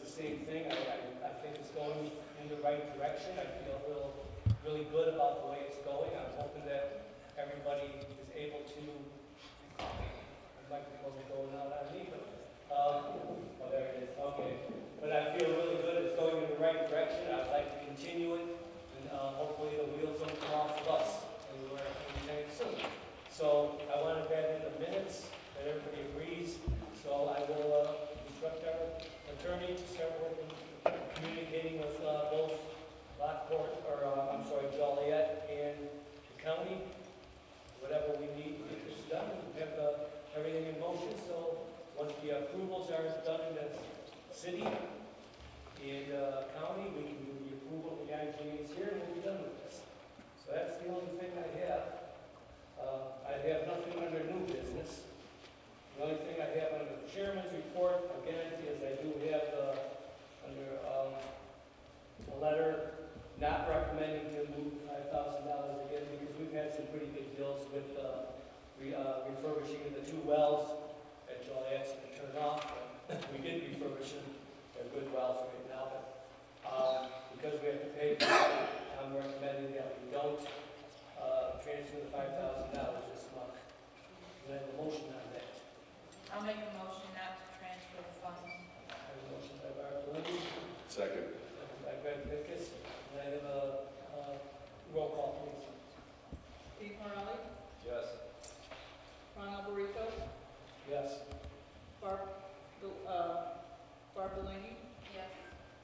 Same thing. I think it's going in the right direction. I feel really good about the way it's going. I'm hoping that everybody is able to. I'd like to be going out on me, but oh, there it is. Okay, but I feel really good. It's going in the right direction. I'd like to continue it, and hopefully the wheels don't come off the bus anytime soon. So I wanted that in the minutes that everybody agrees. So I will instruct our attorney to start working, communicating with both Lockport, or Joliet and the county, whatever we need to get this done. We have everything in motion, so once the approvals are done in the city and county, we can do the approval of the IGAs here and we'll be done with this. So that's the only thing I have. I have nothing under new business. The only thing I have under the chairman's report, again, is I do have under a letter not recommending to move $5,000 again because we've had some pretty big bills with refurbishing of the 2 wells at Joliet's to turn off. We did refurbish them. They're good wells right now, but because we have to pay for it, I'm recommending that we don't transfer the $5,000 this month. And I have a motion on that. I'll make a motion not to transfer the funds. I have a motion by Bartolini. Second. Second by Greg Pickus. And I have a roll call, please. Steve Morelli, Yes. Ron Alberico, Yes. Bartolini, Yes.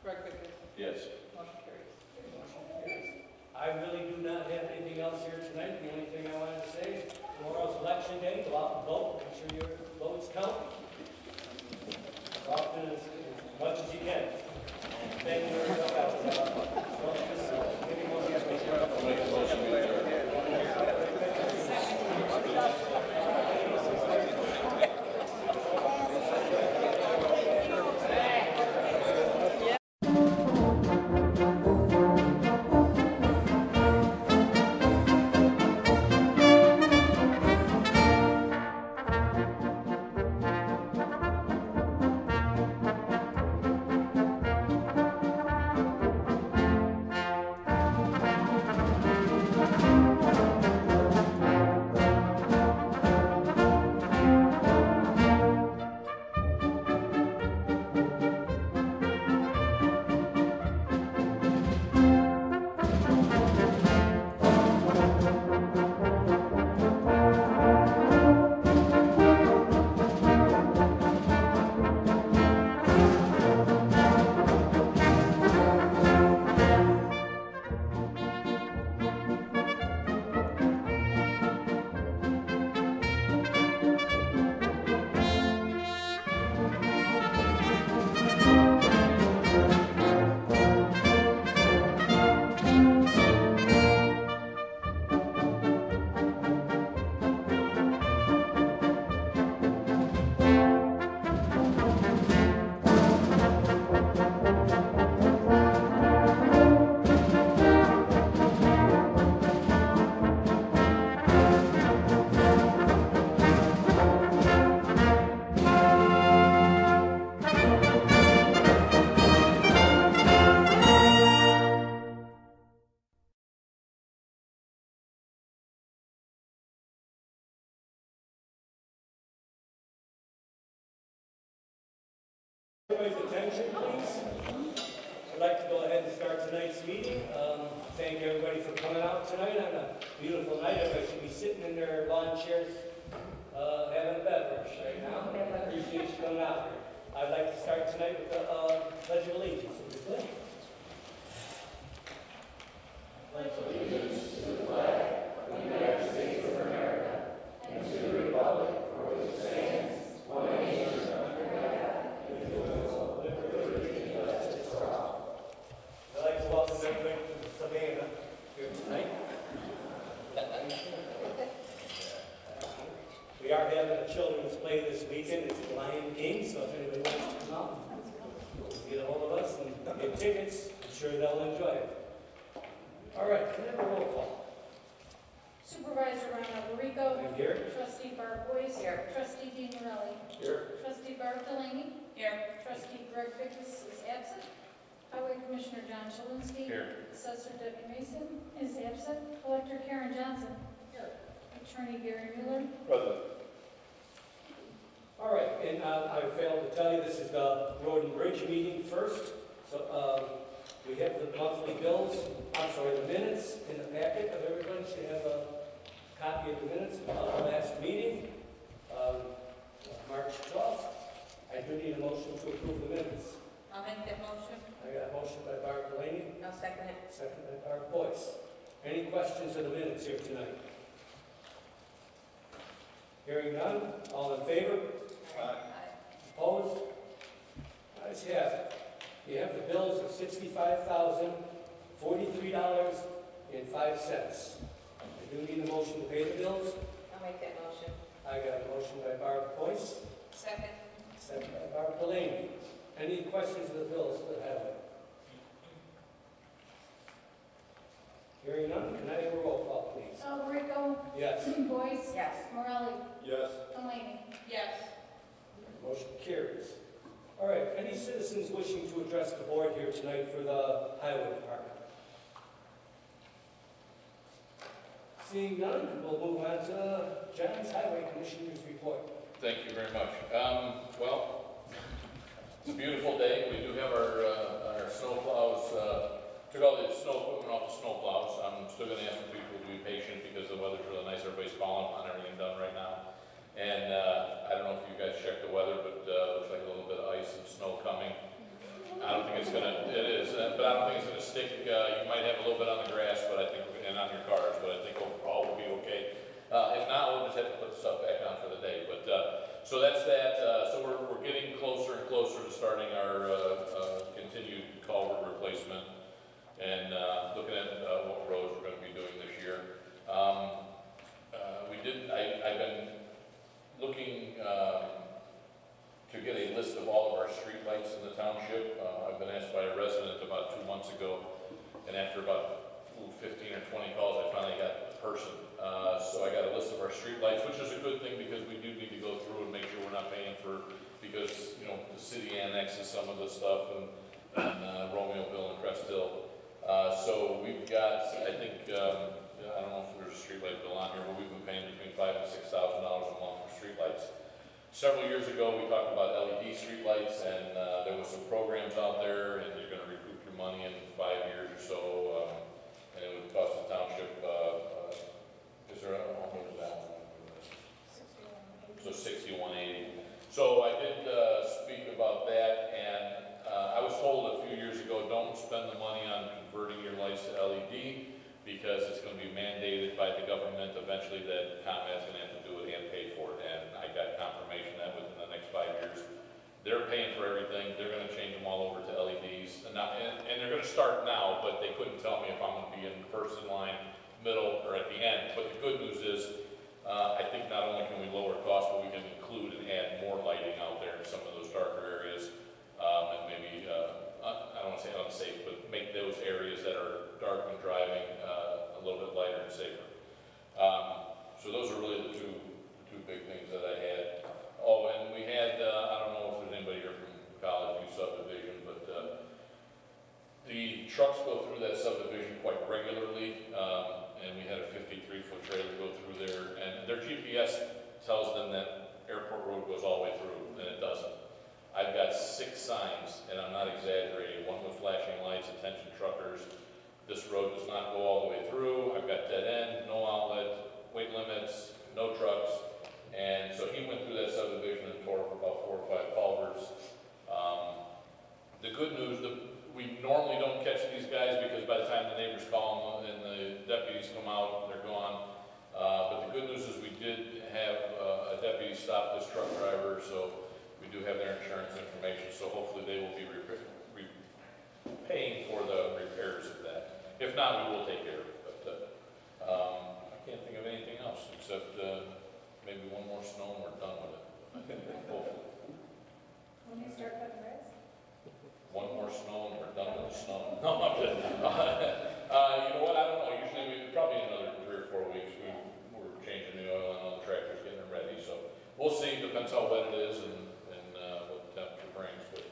Greg Pickus. Yes. Motion carries. Motion carries. I really do not have anything else here tonight. The only thing I wanted to say, tomorrow's election day. Go out and vote. Make sure your votes count. As often as much as you can. Thank you very much. Everybody's attention, please. I'd like to go ahead and start tonight's meeting. thank everybody for coming out tonight on a beautiful night. Everybody should be sitting in their lawn chairs, having a beverage right now. Appreciate you coming out here. I'd like to start tonight with the Pledge of Allegiance. If you could. Pledge allegiance to the flag of the United States of America and to the republic for which it stands, one nation under God, indivisible, with liberty and justice for all. I'd like to welcome everybody to the Savannah here tonight. We are having a children's play this weekend. It's the Lion King, so if anybody wants to come out, get a hold of us and get tickets. I'm sure they'll enjoy it. All right, can I have a roll call? Supervisor Rhino Rico. I'm here. Trustee Barb Boyce. Here. Trustee Dean Morelli. Here. Trustee Barb Delaney. Here. Trustee Greg Vickers is absent. Highway Commissioner John Shalinski. Here. Assessor Debbie Mason is absent. Collector Karen Johnson. Here. Attorney Gary Miller. Present. All right, and I failed to tell you, this is the Road and Bridge meeting first. So we have the monthly bills, the minutes in the packet of everybody. Should have a copy of the minutes of the last meeting, March 12th. I do need a motion to approve the minutes. I'll make that motion. I got a motion by Barb Delaney, I'll second it. second by Barb Boyce. Any questions of the minutes here tonight? Hearing none, all in favor? Aye. Opposed? Ayes have it. You have the bills of $65,043.05. I do need a motion to pay the bills. I'll make that motion. I got a motion by Barb Boyce, Second. second by Barb Delaney. Any questions of the bills for the highway? Hearing none, can I have a roll call, please? Rico. Yes. Boyce. Yes. Morelli. Yes. Delaney. Yes. Motion carries. All right, any citizens wishing to address the board here tonight for the highway department? Seeing none, we'll move on to John's Highway Commissioner's report. Thank you very much. Well, it's a beautiful day. We do have our snow plows, took all the snow equipment off the snow plows. I'm still going to ask for people to be patient because the weather's really nice. Everybody's calling on everything done right now. And I don't know if you guys checked the weather, but looks like a little bit of ice and snow coming. I don't think it's going to, it is, but I don't think it's going to stick. You might have a little bit on the grass, but I think, and on your cars, but I think overall we'll be okay. If not, we'll just have to put the stuff back on for the day. But so that's that. So we're getting closer and closer to starting our continued culvert replacement and looking at what roads we're going to be doing this year. I've been looking to get a list of all of our street lights in the township. I've been asked by a resident about 2 months ago, and after about 15 or 20 calls, I finally got a person. So I got a list of our street lights, which is a good thing because we do need to go through and make sure we're not paying for, because, you know, the city annexes some of the stuff and Romeoville and Crest Hill. So we've got, I think, I don't know if there's a street light bill on here, but we've been paying between $5,000 and $6,000 a month for street lights. Several years ago, we talked about LED street lights, and there was some programs out there, and you're going to recoup your money in 5 years or so, and it would cost the township, is there a, what was that? So 6180. So I did speak about that, and I was told a few years ago, don't spend the money on converting your lights to LED, because it's going to be mandated by the government eventually that ComEd's going to have to do it and pay for it. And I got confirmation that within the next 5 years, they're paying for everything. They're going to change them all over to LEDs. And they're going to start now, but they couldn't tell me if I'm going to be in first in line, middle, or at the end. But the good news is, I think not only can we lower costs, but we can include and add more lighting out there in some of those darker areas. And maybe, I don't want to say unsafe, but make those areas that are dark and driving a little bit lighter and safer. So those are really the two big things that I had. Oh, and we had, I don't know if there's anybody here from College View subdivision, but the trucks go through that subdivision quite regularly, and we had a 53-foot trailer go through there, and their GPS tells them that Airport Road goes all the way through, and it doesn't. I've got 6 signs, and I'm not exaggerating, one with flashing lights, attention truckers. This road does not go all the way through. I've got dead end, no outlet, weight limits, no trucks. And so he went through that subdivision and tore up about 4 or 5 culverts. The good news, we normally don't catch these guys because by the time the neighbors call them and the deputies come out, they're gone. But the good news is we did have a deputy stop this truck driver, so we do have their insurance information. So hopefully they will be paying for the repairs of that. If not, we will take care of it. But I can't think of anything else except maybe one more snow and we're done with it. Hopefully. When do you start cutting grass? One more snow and we're done with the snow. No, I'm kidding. You know what? I don't know. Usually, probably another 3 or 4 weeks, we're changing the oil and all the tractors getting them ready. So we'll see. Depends how wet it is and what the temperature brings. But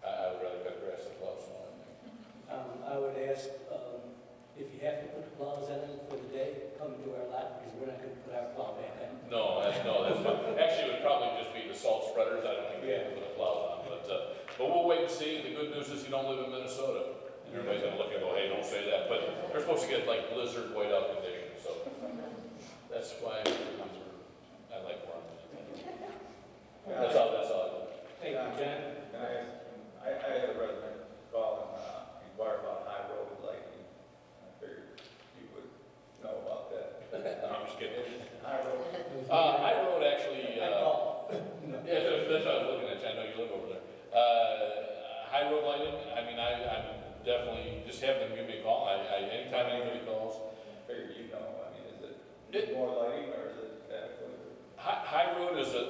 I would rather cut grass than plow snow, I think. I would ask if you have to put the plows in for the day, come to our lot because we're not going to put our plow back in. No, that's fine. Actually, it would probably just be the salt spreaders. I don't think we have to put the plows on. But we'll wait and see. The good news is you don't live in Minnesota. And everybody's going to look and go, hey, don't say that. But they're supposed to get like blizzard whiteout conditions. So that's why I like where I'm at. That's all. Thank you, Jen. I had a resident call and inquire about high road lighting. I figured you would know about that. I'm just kidding. High road. High Road actually, I call. yeah, that's what I was looking at. I know you live over there. High Road lighting, I mean, I'm definitely, just have them give me a call. Anytime anybody calls. Figured you know. I mean, is it more lighting or is it adequate? High Road is a,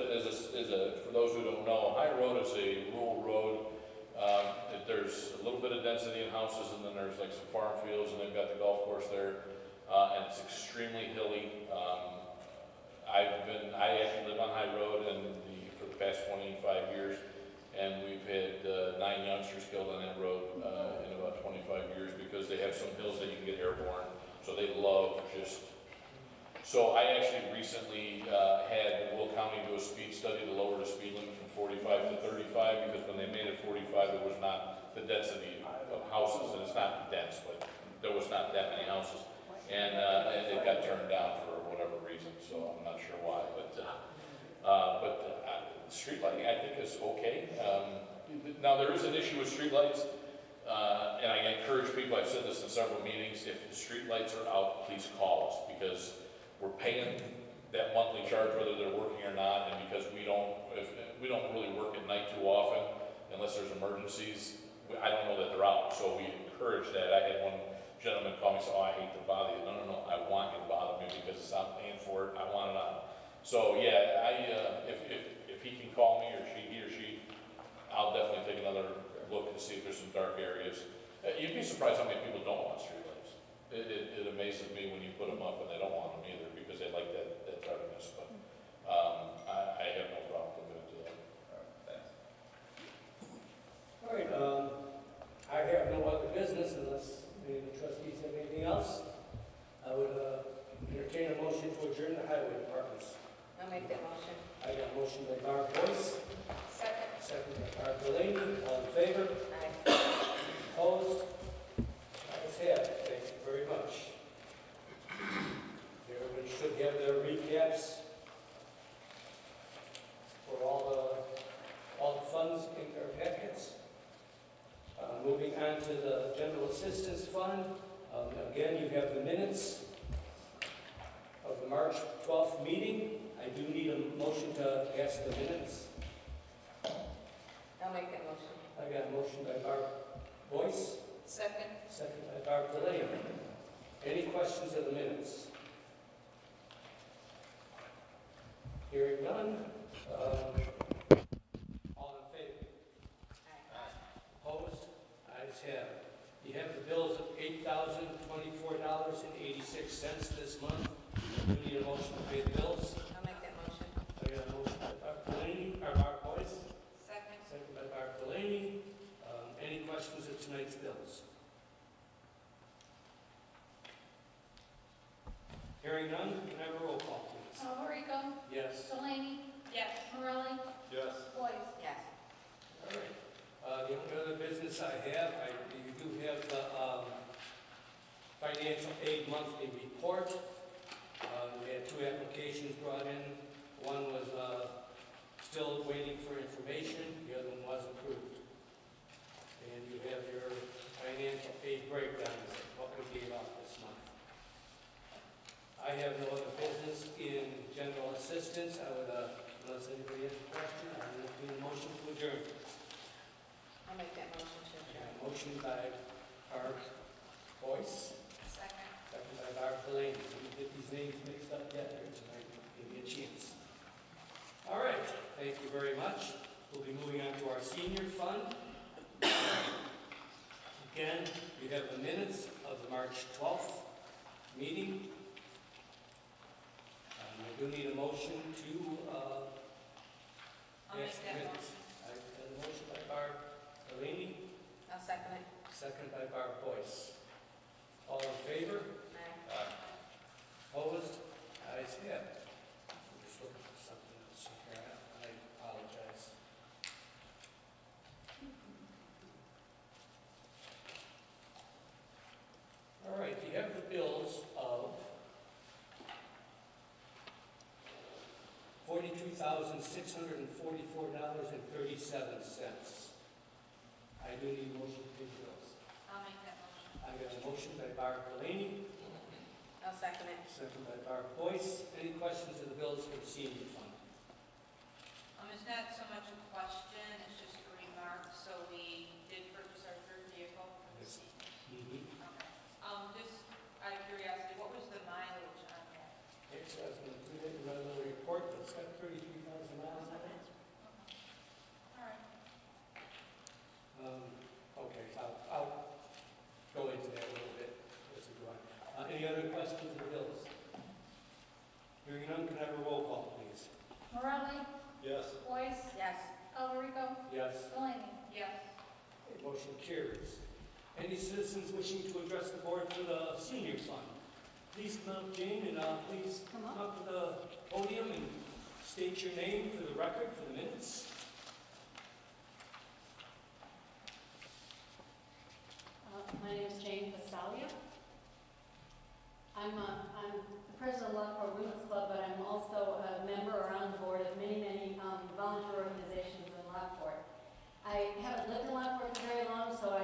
for those who don't know, High Road is a rural road. There's a little bit of density in houses and then there's like some farm fields and they've got the golf course there. And it's extremely hilly. I actually live on High Road for the past 25 years. And we've had 9 youngsters killed on that road in about 25 years because they have some hills that you can get airborne. So they love just. So I actually recently had Will County do a speed study to lower the speed limit from 45 to 35 because when they made it 45, there was not the density of houses, and it's not dense, but there was not that many houses, and it got turned down for whatever reason. So I'm not sure why, but street lighting I think is okay. Now there is an issue with street lights, and I encourage people, I've said this in several meetings, if the street lights are out, please call us because we're paying that monthly charge whether they're working or not, and because we don't really work at night too often unless there's emergencies, I don't know that they're out, so we encourage that. I had one gentleman call me and say, oh, I hate to bother you. No, I want you to bother me because I'm paying for it, I want it on. So yeah, if he can call me or he or she, I'll definitely take another look and see if there's some dark areas. You'd be surprised how many people don't want streetlights. It amazes me when you put them up and they don't want them either because they like that tardiness. But I have no problem committing to that. All right, I have no other business unless any of the trustees have anything else. I would entertain a motion to adjourn the highway departments. I'll make that motion. I got a motion by Barb Boyce, Second. second by Barb Delaney. All in favor? Aye. Opposed? Ayes have it. Thank you very much. Everybody should have their recaps for all the funds in their packets. Moving on to the General Assistance Fund. Again, you have the minutes of the March 12th meeting. I do need a motion to pass the minutes. I'll make that motion. I got a motion by Barb Boyce, Second. second by Barb Delaney. Any questions of the minutes? Hearing none. All in favor? Opposed? Ayes have it. You have the bills of $8,024.86 this month. You need a motion to pay the bills. I'll make that motion. I got a motion by Barb Delaney, or Barb Boyce, Second. second by Barb Delaney. Any questions of tonight's bills? Hearing none, can I have a roll call, please? Rico, Yes. Delaney, Yes. Morelli, Yes. Boyce. Yes. All right. The only other business I have, you do have the financial aid monthly report. We had 2 applications brought in. One was still waiting for information, the other one was approved. And you have your financial aid breakdown, what we gave out this month. I have no other business in general assistance. I would, unless anybody has a question, I will do a motion to adjourn. I'll make that motion to adjourn. Motion by Barb Boyce, Second. second by Barb Delaney. Let me get these names mixed up yet here tonight. Give me a chance. All right, thank you very much. We'll be moving on to our senior fund. Again, you have the minutes of the March 12th meeting. I do need a motion to I'll make pass the that minutes. motion. I have a motion by Barb Delaney, I'll second it. second by Barb Boyce. All in favor? Aye. Opposed? Ayes have it. I'm just looking for something else here. I apologize. All right, you have the bills of $42,644.37. I do need a motion to pay the bills. I'll make that motion. I got a motion by Barb Delaney, I'll second it. second by Barb Boyce. Any questions of the bills for the senior fund? It's not so much a question, it's just a remark. So we did purchase our third vehicle. Yes. Okay. Just out of curiosity, what was the mileage on that? Okay, so I was going to do that in my little report, but it's got 33,000 miles on it. All right. Okay, I'll go into that a little bit as we go on. Any other questions of the bills? Hearing none, can I have a roll call, please? Morale, Yes. Boyce, Yes. Alarico, Yes. Delaney. Yes. Okay, motion carries. Any citizens wishing to address the board for the senior fund? Please come up, Jane, and please come up to the podium and state your name for the record, for the minutes. My name is Jane Castalia. I'm the president of Lockport Women's Club, but I'm also a member or on the board of many volunteer organizations in Lockport. I haven't lived in Lockport for very long, so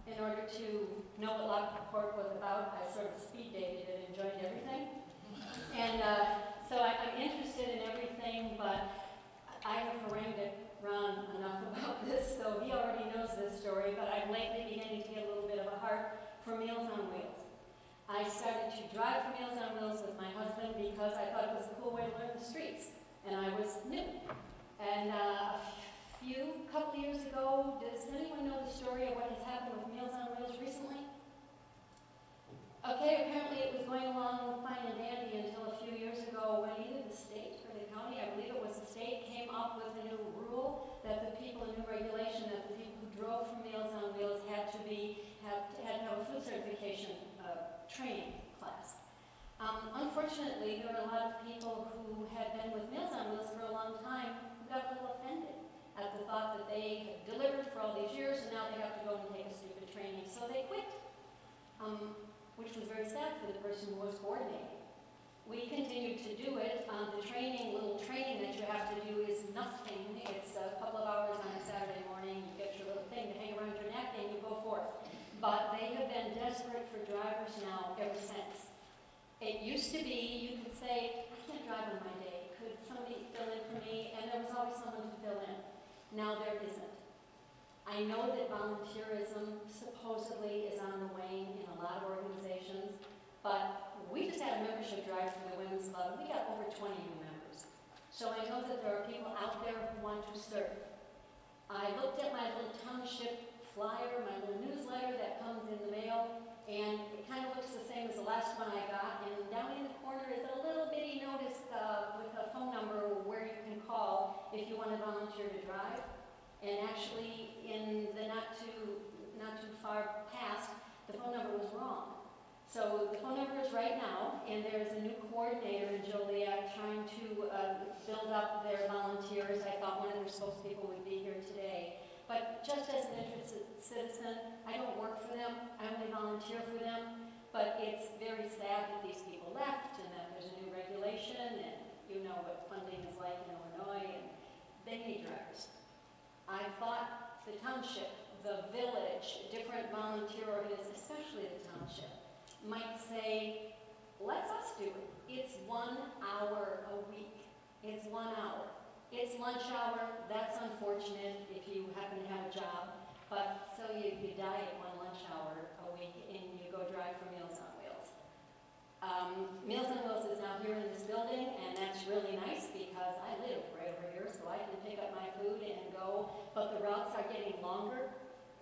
in order to know what Lockport was about, I sort of speed dated it and joined everything. And so I'm interested in everything, but I have harangued Ron enough about this, so he already knows this story, but I'm lately beginning to get a little bit of a heart for Meals on Wheels. I started to drive for Meals on Wheels with my husband because I thought it was a cool way to learn the streets, and I was new. And a couple years ago, does anyone know the story of what has happened with Meals on Wheels recently? Okay, apparently it was going along fine and dandy until a few years ago when either the state or the county, I believe it was the state, came up with a new rule that the people, a new regulation that the people who drove for Meals on Wheels had to have a food certification training class. Unfortunately, there were a lot of people who had been with Meals on Wheels for a long time who got a little offended at the thought that they had delivered for all these years and now they have to go and take a stupid training, so they quit. Which was very sad for the person who was coordinating. We continued to do it. The little training that you have to do is nothing. It's a couple of hours on a Saturday morning. You get your little thing to hang around your neck and you go forth. But they have been desperate for drivers now ever since. It used to be, you could say, I can't drive on my day. Could somebody fill in for me? And there was always someone to fill in. Now there isn't. I know that volunteerism supposedly is on the wane in a lot of organizations, but we just had a membership drive for the Women's Club. We got over 20 new members. So I know that there are people out there who want to serve. I looked at my little township flyer, my little newsletter that comes in the mail, and it kind of looks the same as the last one I got. And down in the corner is a little bitty notice with a phone number where you can call if you want to volunteer to drive. And actually, in the not too far past, the phone number was wrong. So the phone number is right now, and there's a new coordinator in Joliet trying to build up their volunteers. I thought one of their spokespeople would be here today. But just as an interested citizen, I don't work for them, I only volunteer for them, but it's very sad that these people left and that there's a new regulation, and you know what funding is like in Illinois, and they need drivers. I thought the township, the village, different volunteer organizations, especially the township, might say, let's us do it. It's 1 hour a week. It's 1 hour. It's lunch hour. That's unfortunate if you happen to have a job. But so you die at 1 lunch hour a week and you go drive for Meals on Wheels. Meals on Wheels is now here in this building, and that's really nice because I live right over here, so I can pick up my food and go. But the routes are getting longer.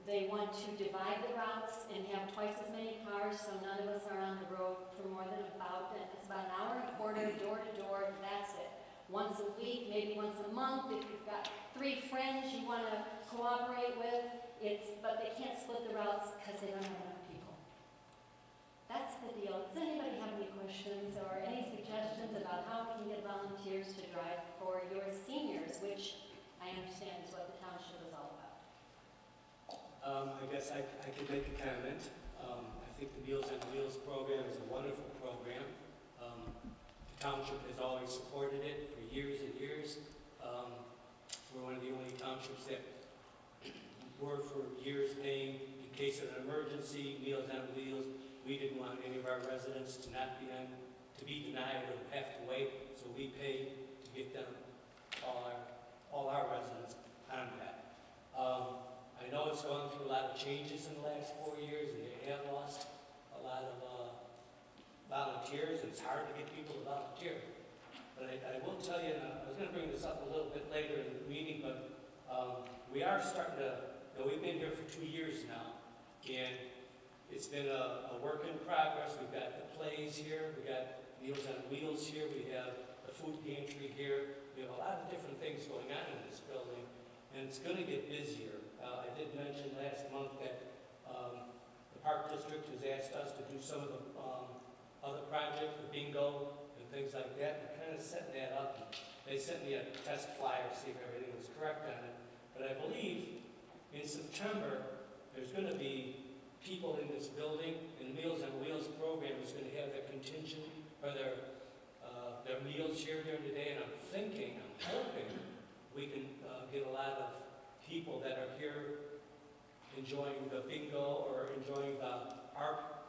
They want to divide the routes and have twice as many cars, so none of us are on the road for more than it's about an hour and a quarter, door to door, and that's it. Once a week, maybe once a month, if you've got 3 friends you want to cooperate with, but they can't split the routes because they don't have enough people. That's the deal. Does anybody have any questions or any suggestions about how we can get volunteers to drive for your seniors, which I understand is what the township is all about? I guess I could make a comment. I think the Meals on Wheels program is a wonderful program. The township has always supported it for years and years. We're one of the only townships that were for years paying in case of an emergency, Meals on Wheels. We didn't want any of our residents to be denied or have to wait, so we paid to get them, all our residents on that. I know it's gone through a lot of changes in the last 4 years, and they have lost a lot of volunteers, and it's hard to get people to volunteer. But I will tell you, and I was going to bring this up a little bit later in the meeting, but we are starting to, we've been here for 2 years now, and it's been a work in progress. We've got the plays here, we got Meals on Wheels here, we have the food pantry here. We have a lot of different things going on in this building, and it's going to get busier. I did mention last month that the Park District has asked us to do some of the other projects, the bingo and things like that. We're kind of setting that up. They sent me a test flyer to see if everything was correct on it. But I believe in September, there's going to be people in this building, and the Meals on Wheels program is going to have their contingent, or their meals here during the day, and I'm hoping we can get a lot of people that are here enjoying the bingo or enjoying the art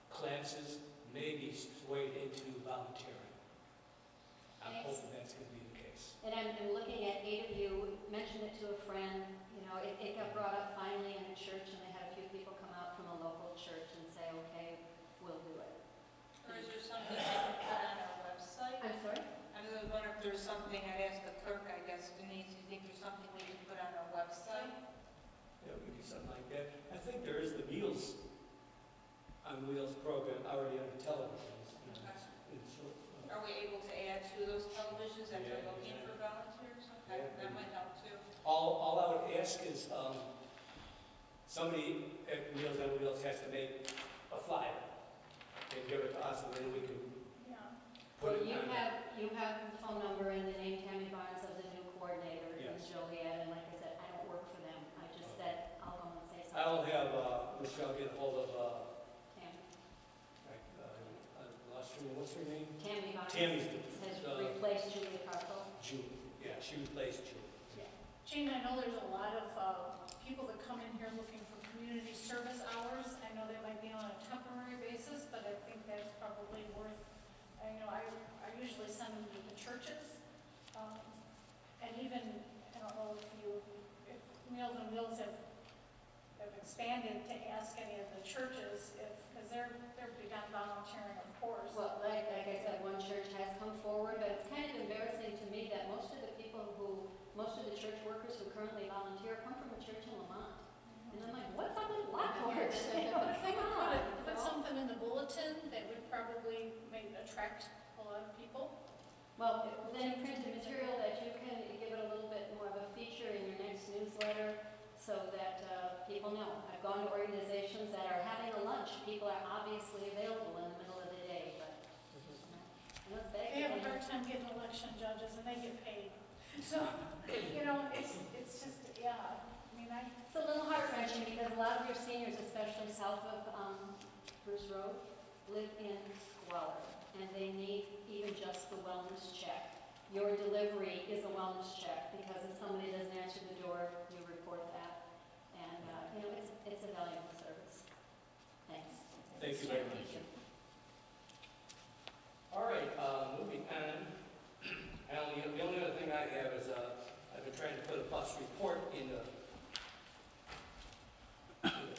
classes, maybe swayed into volunteering. I'm hoping that's going to be the case. And I'm looking at 8 of you, mentioned it to a friend, you know, it got brought up finally in a church, and they had a few people come out from a local church and say, okay, we'll do it. Or is there something we can put on our website? I'm sorry? I was wondering if there's something, I'd ask the clerk, I guess, Denise, do you think there's something we can put on our website? Yeah, we could do something like that. I think there is the Meals on Wheels program already on the televisions. Are we able to add to those televisions that Yeah, they're looking for volunteers? Okay, Yeah. that might help too. All I would ask is somebody at Meals on Wheels has to make a flyer and give it to us, and then we can Well, put it you on. have the phone number and the name Tammy Barnes of the new coordinator in Yes. Joliet, and like I said, I don't work for them. I just said, I'll go and say something. I'll have Michelle get a hold of, Tammy. what's her name? Tammy Barnes Tammy's has the replaced Julia Carpo. Julie. Yeah, she replaced Julie. Gene, I know there's a lot of people that come in here looking for community service hours. I know they might be on a temporary basis, but I think that's probably worth, I usually send them to the churches. And even, I don't know if Meals on Wheels have expanded to ask any of the churches because they're big on volunteering, of course. Well, like I said, one church has come forward, but it's kind of embarrassing to me that most of the church workers who currently volunteer come from a church in Lamont. And I'm like, what's up with Lockport? But if they Come on. could put something in the bulletin that would probably attract a lot of people. Well, with any printed material that you can give it a little bit more of a feature in your next newsletter so that people know. I've gone to organizations that are having a lunch. People are obviously available in the middle of the day, but They have a hard time getting election judges and they get paid. So, it's just, yeah. I mean, It's a little heart-wrenching because a lot of your seniors, especially south of Bruce Road, live in squalor, and they need even just the wellness check. Your delivery is a wellness check because if somebody doesn't answer the door, you report that. And, it's a valuable service. Thanks. Thank you very much. All right, moving on. The only other thing I have is I've been trying to put a bus report in the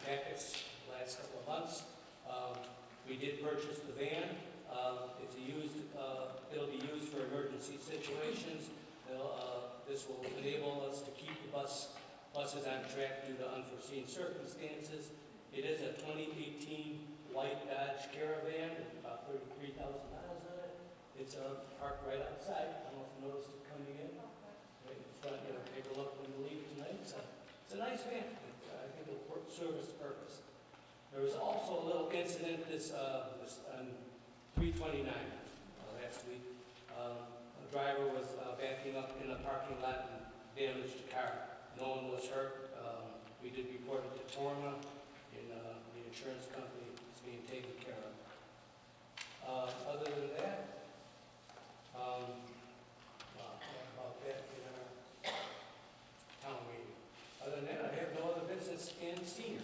packets the last couple of months. We did purchase the van. It's it'll be used for emergency situations. This will enable us to keep the buses on track due to unforeseen circumstances. It is a 2018 white Dodge Caravan with about 33,000 miles on it. It's parked right outside. I don't know if you noticed it coming in. Right in front, take a look when you leave tonight. It's a nice van. I think it'll serve its purpose. There was also a little incident this on 329 last week. A driver was backing up in a parking lot and damaged a car. No one was hurt. We did report it to Torma, and the insurance company is being taken care of. Other than that, I'll talk about that in our town meeting. Other than that, I have no other business in senior.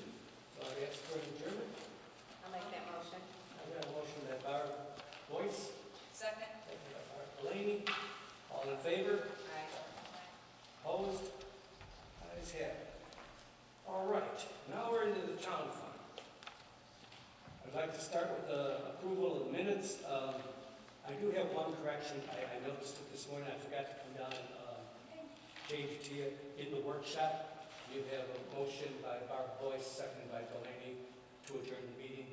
So I ask for an adjournment. I'll make that motion. I got a motion by Barb Boyce, Second. second by Barb Delaney. All in favor? Aye. Opposed? Ayes have it. All right, now we're into the town fund. I'd like to start with the approval of the minutes. I do have one correction. I noticed it this morning. I forgot to come down and change it to you. In the workshop, you have a motion by Barb Boyce, seconded by Delaney, to adjourn the meeting.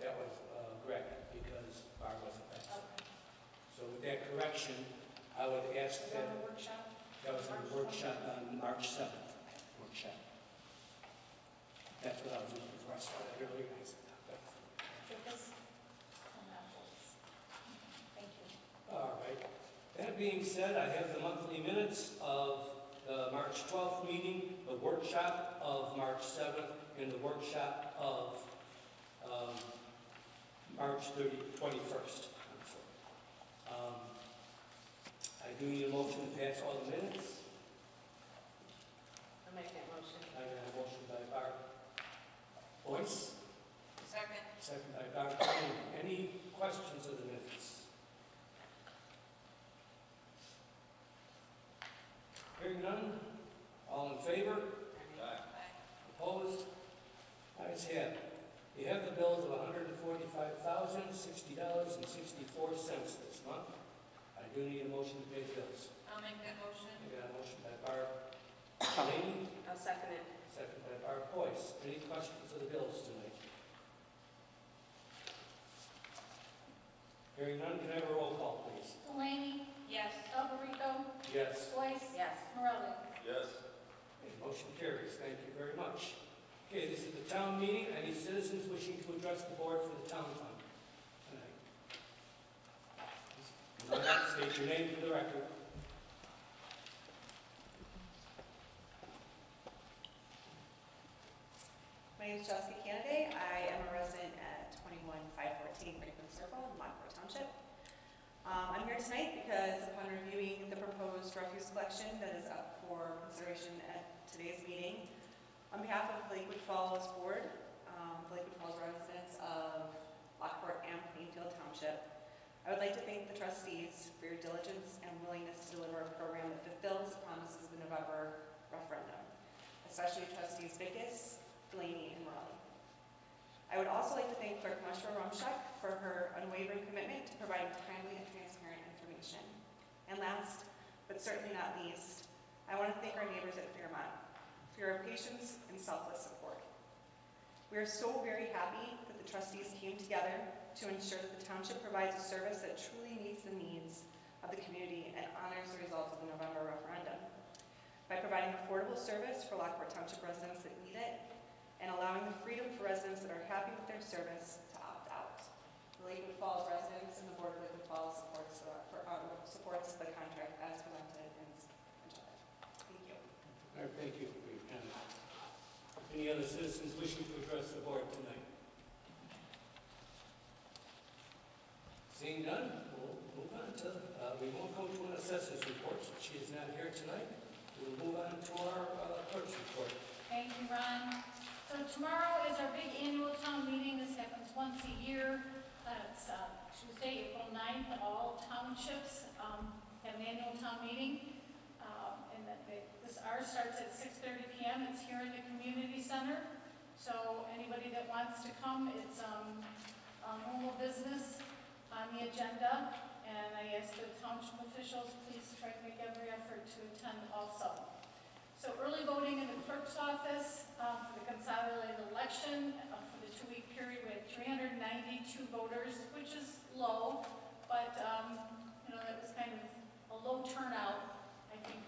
That was correct because Barb wasn't present. So with that correction, I would ask Is that, that a workshop? that was in the workshop on March 7th. Workshop. That's what I was looking for. I saw that earlier. I said, With this? And that voice. Thank you. all right. That being said, I have the monthly minutes of the March 12th meeting, the workshop of March 7th, and the workshop of March 21st. I do need a motion to pass all the minutes. I'll make that motion. I got a motion by Barb Boyce, Second. second by Barb Delaney. Any questions of the minutes? Hearing none, all in favor? Aye. Opposed? Ayes have it. You have the bills of $145,060.64 this month. I do need a motion to pay the bills. I'll make that motion. I got a motion by Barb Delaney, I'll second it. second by Barb Boyce. Any questions of the bills tonight? Hearing none, can I have a roll call, please? Delaney, Yes. Alberito, Yes. Boyce, Yes. Morelli. Yes. Okay, motion carries. Thank you very much. Okay, this is the town meeting. Any citizens wishing to address the board for the town fund tonight? All right, state your name for the record. My name is Jessica Kennedy. I am a resident at 21514 Franklin Circle in Lockport Township. I'm here tonight because upon reviewing the proposed refuse collection that is up for consideration at today's meeting, on behalf of the Lakewood Falls Board, the Lakewood Falls residents of Lockport and Plainfield Township, I would like to thank the trustees for your diligence and willingness to deliver a program that fulfills the promises of the November referendum, especially trustees Vickus, Delaney, and Morelli. I would also like to thank Clerk Meshra Rumchuk for her unwavering commitment to providing timely and transparent information. And last, but certainly not least, I want to thank our neighbors at Fairmont for your patience and selfless support. We are so very happy that the trustees came together to ensure that the township provides a service that truly meets the needs of the community and honors the results of the November referendum. By providing affordable service for Lockport Township residents that need it, and allowing the freedom for residents that are happy with their service to opt out. The Lakewood Falls residents and the Board of Lakewood Falls supports the contract as presented and presented. Thank you. All right, thank you for your Any other citizens wishing to address the board tonight? Seeing none, we'll move on to, we won't go to an assessor's report, since she is not here tonight. We'll move on to our clerk's report. Thank you, Ron. So tomorrow is our big annual town meeting. This happens once a year. It's Tuesday, April 9th. All townships have an annual town meeting. Ours starts at 6:30 p.m. It's here in the community center. So anybody that wants to come, it's normal business on the agenda. And I ask the township officials, please try to make every effort to attend also. So early voting in the clerk's office for the consolidated election for the 2-week period, we had 392 voters, which is low, but that was kind of a low turnout. I think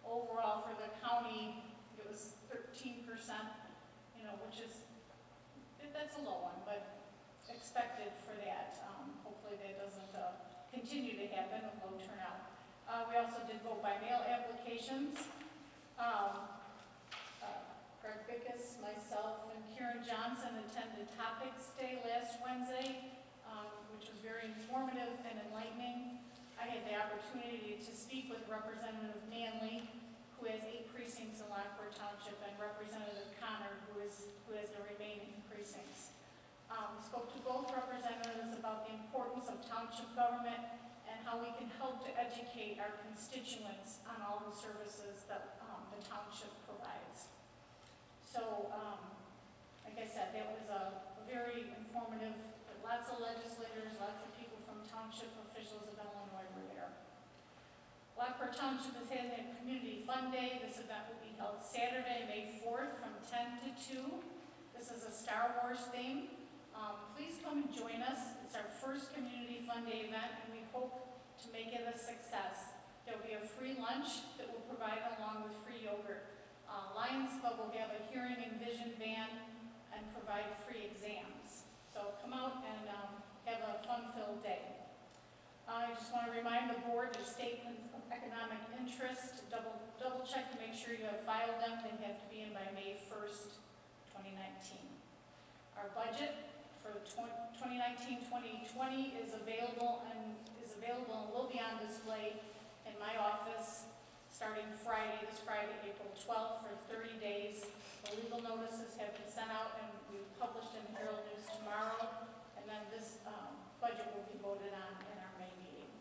overall for the county, it was 13%, which is, that's a low one, but expected for that. Hopefully that doesn't continue to happen, a low turnout. We also did vote by mail applications. Greg Bickus, myself, and Karen Johnson attended Topics Day last Wednesday, which was very informative and enlightening. I had the opportunity to speak with Representative Manley, who has 8 precincts in Lockport Township, and Representative Connor, who has the remaining precincts. We spoke to both representatives about the importance of township government and how we can help to educate our constituents on all the services that the township provides. So, like I said, that was a very informative, lots of legislators, lots of people from township officials of Illinois were there. Lockport Township is having a Community Fun Day. This event will be held Saturday, May 4th from 10 to 2. This is a Star Wars theme. Please come and join us. It's our first Community Fun Day event, and we hope to make it a success. There will be a free lunch that we'll provide along with free yogurt. Lions Club will have a hearing and vision van and provide free exams. So come out and have a fun-filled day. I just want to remind the board that statements of economic interest, double check to make sure you have filed them. They have to be in by May 1st, 2019. Our budget for 2019-2020 is available and will be on display in my office starting this Friday, April 12th for 30 days. The legal notices have been sent out and we'll be published in the Herald News tomorrow. And then this budget will be voted on in our May meeting.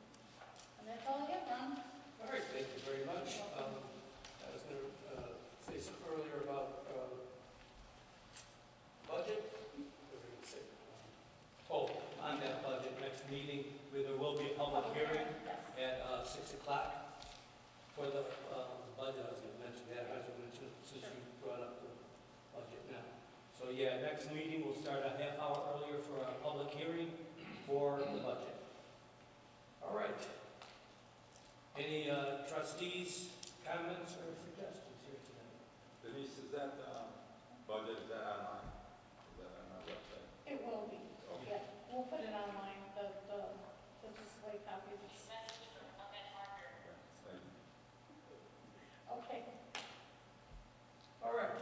And that's all I have, Ron. All right, thank you very much. I was going to say something earlier about budget. What was I going to say? On that budget, next meeting, there will be a public hearing at 6 o'clock for the budget. I was going to mention that. I was going to mention it since you brought up the budget now. So yeah, next meeting we'll start a half hour earlier for our public hearing for the budget. All right. Any trustees, comments, or suggestions here tonight? Denise, is that budget, is that online? Is that on our website? It will be. Yeah, we'll put it online. The display copy of this. Thank you. Okay. All right.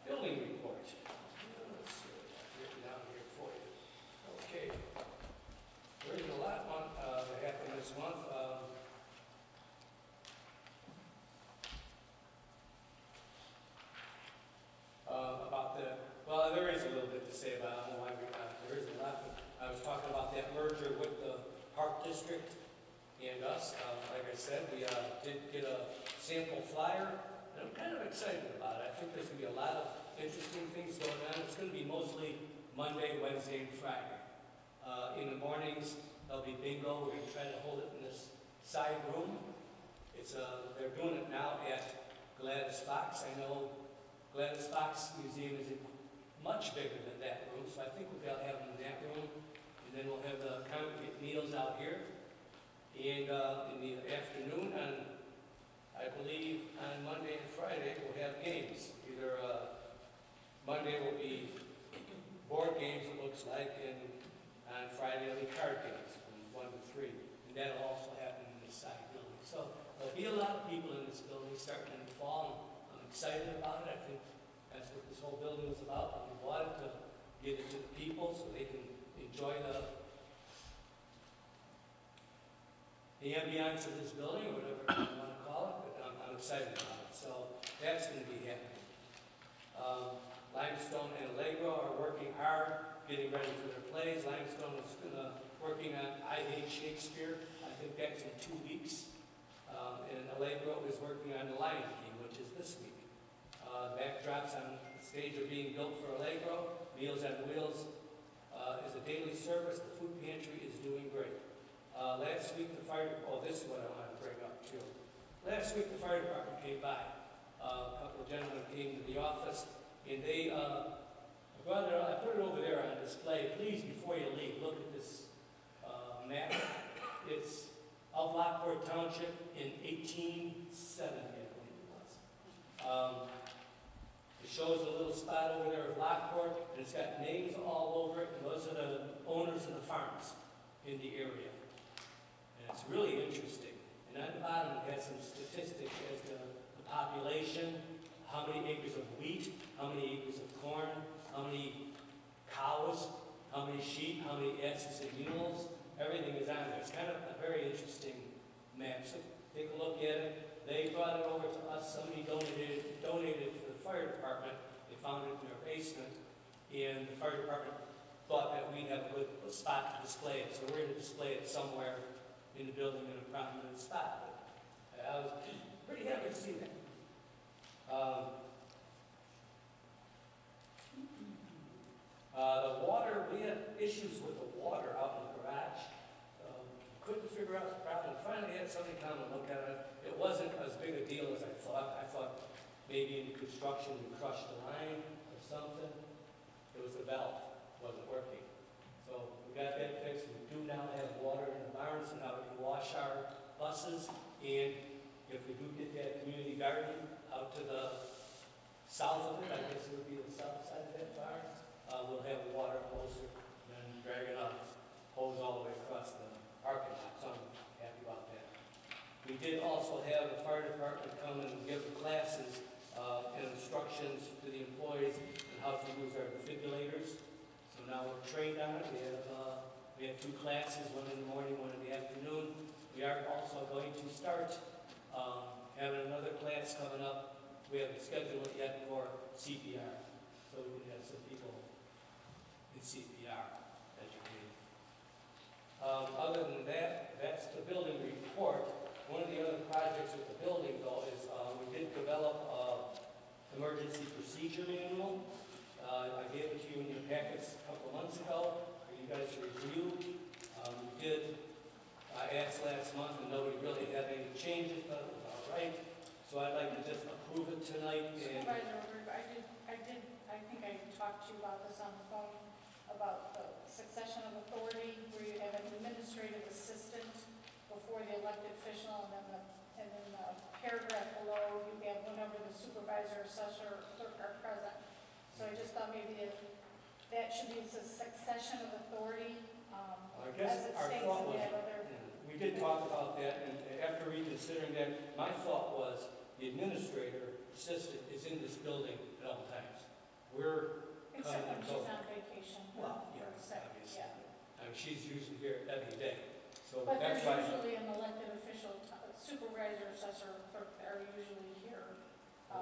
Building report. Let's see what I've written down here for you. Okay. There's a lot that happened this month. There is a little bit to say about it. There is a lot. I was talking about that merger with the Park District and us. Like I said, we did get a sample flyer, and I'm kind of excited about it. I think there's going to be a lot of interesting things going on. It's going to be mostly Monday, Wednesday, and Friday. In the mornings, there'll be bingo. We're going to try to hold it in this side room. They're doing it now at Gladys Fox. I know Gladys Fox Museum is much bigger than that room, so I think we'll have them in that room. And then we'll have the congregate meals out here. And in the afternoon, I believe on Monday and Friday, we'll have games. Either Monday will be board games, it looks like, and on Friday it'll be card games from 1 to 3. And that'll also happen in this side building. So there'll be a lot of people in this building starting in the fall. I'm excited about it. I think that's what this whole building is about. We wanted to give it to the people so they can enjoy the ambiance of this building, or whatever you want to call it, but I'm excited about it. So that's going to be happening. Limestone and Allegro are working hard, getting ready for their plays. Limestone is working on I Hate Shakespeare. I think that's in 2 weeks. And Allegro is working on The Lion King, which is this week. Backdrops on the stage are being built for Allegro. Meals on Wheels is a daily service. The food pantry is doing great. Last week the this is what I want to bring up too. Last week the fire department came by. A couple of gentlemen came to the office, and they I put it over there on display. Please, before you leave, look at this map. It's of Lockport Township in 1870, I believe it was. It shows a little spot over there of Lockport, and it's got names all over it, and those are the owners of the farms in the area. And it's really interesting. And on the bottom, it has some statistics as to the population, how many acres of wheat, how many acres of corn, how many cows, how many sheep, how many asses and mules. Everything is on there. It's kind of a very interesting map. So take a look at it. They brought it over to us. Somebody donated it to the fire department. They found it in their basement. And the fire department thought that we'd have a good spot to display it. So we're going to display it somewhere in the building in a prominent spot. But I was pretty happy to see that. The water, we had issues with the water out in the garage. Couldn't figure out the problem. Finally had somebody come and look at it. It wasn't as big a deal as I thought. I thought maybe in construction we crushed the line or something. It was the valve, wasn't working. So we got that fixed. We do now have water in the barn, so now we can wash our buses. And if we do get that community garden out to the south of it, I guess it would be the south side of that barn, we'll have water closer than dragging a hose all the way across the parking lot. So I'm happy about that. We did also have the fire department come and give classes and instructions to the employees on how to use our defibrillators. So now we're trained on it. We have 2 classes, one in the morning, one in the afternoon. We are also going to start having another class coming up. We haven't scheduled it yet for CPR. So we can have some people in CPR educated. Other than that, that's the building report. One of the other projects with the building, though, is we did develop an emergency procedure manual. I gave it to you in your packets a couple of months ago for you guys to review. I asked last month and nobody really had any changes, but it was all right. So I'd like to just approve it tonight. And Supervisor, I think I talked to you about this on the phone, about the succession of authority, where you have an administrative assistant before the elected official, and then the paragraph below, you have whenever the supervisor, assessor, or clerk are present. So I just thought maybe that should be a succession of authority, I guess as it our states thought in was, that other. we did talk about that, and after reconsidering that, my thought was the administrator assistant is in this building at all times. We're Except when coming and she's going. on vacation. Well, yeah, or sick, obviously. yeah. I mean, she's usually here every day. So But there's that's why. usually an elected official, supervisor, assessor, clerk that are usually here.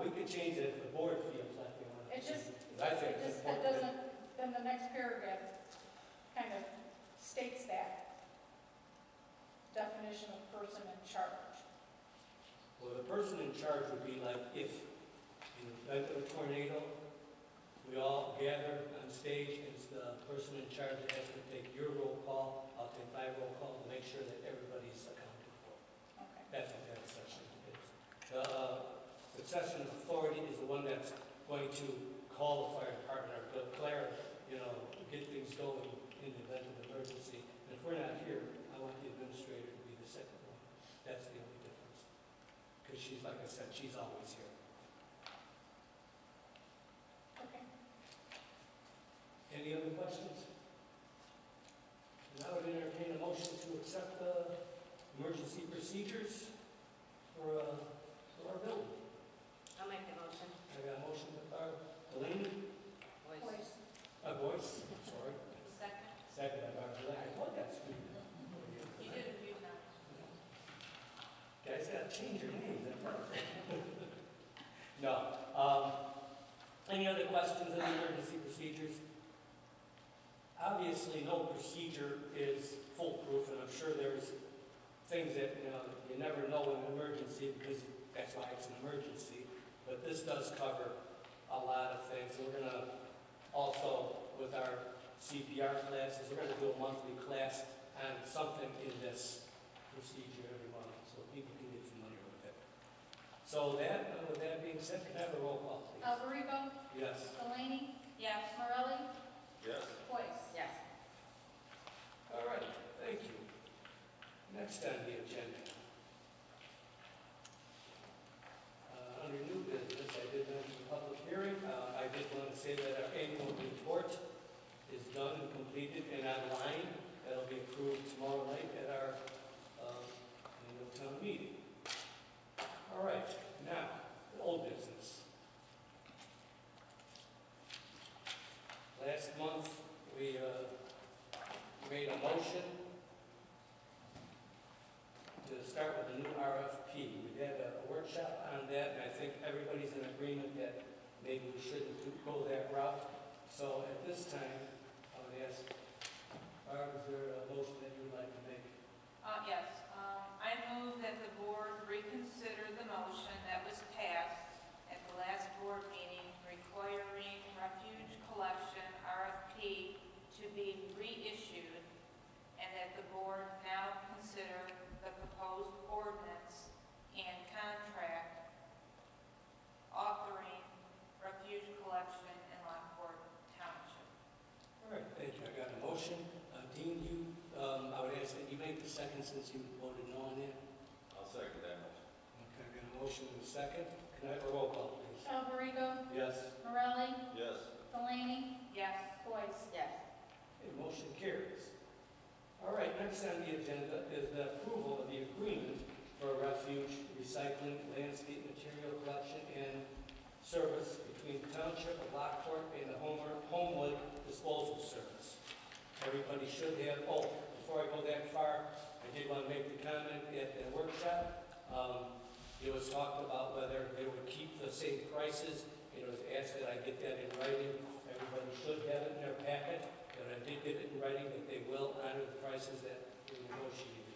We could change it if the board feels like they want to. It just, I think it it's just, that important. doesn't, then the next paragraph kind of states that definition of person in charge. Well, the person in charge would be like if, in the event of a tornado, we all gather on stage, it's the person in charge that has to take your roll call, I'll take my roll call to make sure that everybody's accounted for. Okay. That's what that section is. The succession of authority is the one that's going to call the fire department or declare, get things going in the event of emergency. And if we're not here, I want the administrator to be the second one. That's the only difference. Because she's, like I said, she's always here. Okay. Any other questions? And I would entertain a motion to accept the emergency procedures for our building. I'll make the motion. questions on the emergency procedures? Obviously, no procedure is foolproof, and I'm sure there's things that, you never know in an emergency because that's why it's an emergency. But this does cover a lot of things. We're gonna also, with our CPR classes, we're gonna do a monthly class on something in this procedure every month, so people can get familiar with it. So with that being said, can I have a roll call, please? Alberico? Yes. Delaney? Yes. Morelli? Yes. Boyce? Yes. All right, thank you. Next on the agenda. Under new business, I did mention the public hearing. I did want to say that our annual report is done and completed and online. That'll be approved tomorrow night at our annual town meeting. All right, now, the old business. Last month, we made a motion to start with a new RFP. We had a workshop on that, and I think everybody's in agreement that maybe we shouldn't go that route. So at this time, I would ask, Barb, is there a motion that you would like to make? Yes. I move that the board reconsider the motion that was passed at the last board meeting requiring refuge collection RFP to be reissued, and that the board now consider the proposed ordinance and contract authoring refuge collection in Lockport Township. All right, thank you. I got a motion. Dean, I would ask that you make the second since you voted no on it. I'll second that motion. Okay, I got a motion and a second. Can I have a roll call, please? Alberico? Yes. Morelli? Yes. Delaney? Yes. Boyce? Yes. Okay, motion carries. All right, next on the agenda is the approval of the agreement for refuge, recycling, landscape material collection, and service between the Township of Lockport and the Homewood Disposal Service. Everybody should have, before I go that far, I did want to make the comment at the workshop. It was talked about whether they would keep the same prices. It was asked that I get that in writing. Everybody should have it in their packet, but I did get it in writing that they will honor the prices that we negotiated.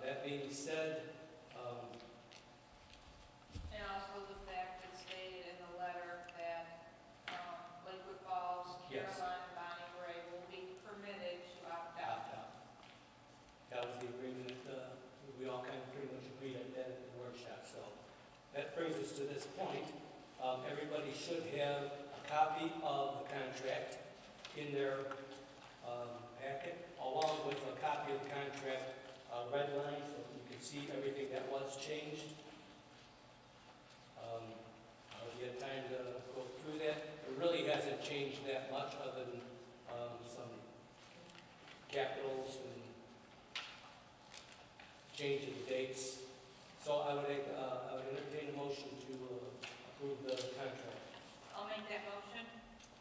That being said, And also the fact that stated in the letter that Lakewood Falls, Yes. Caroline, and Bonnie Ray will be permitted to opt out. that was the agreement that we all kind of pretty much agreed on that at the workshop. So that brings us to this point. Everybody should have a copy of the contract in their packet, along with a copy of the contract red line, so you can see everything that was changed. You had time to go through that. It really hasn't changed that much other than some capitals and change of the dates. So I would entertain a motion to approve the contract. I'll make that motion.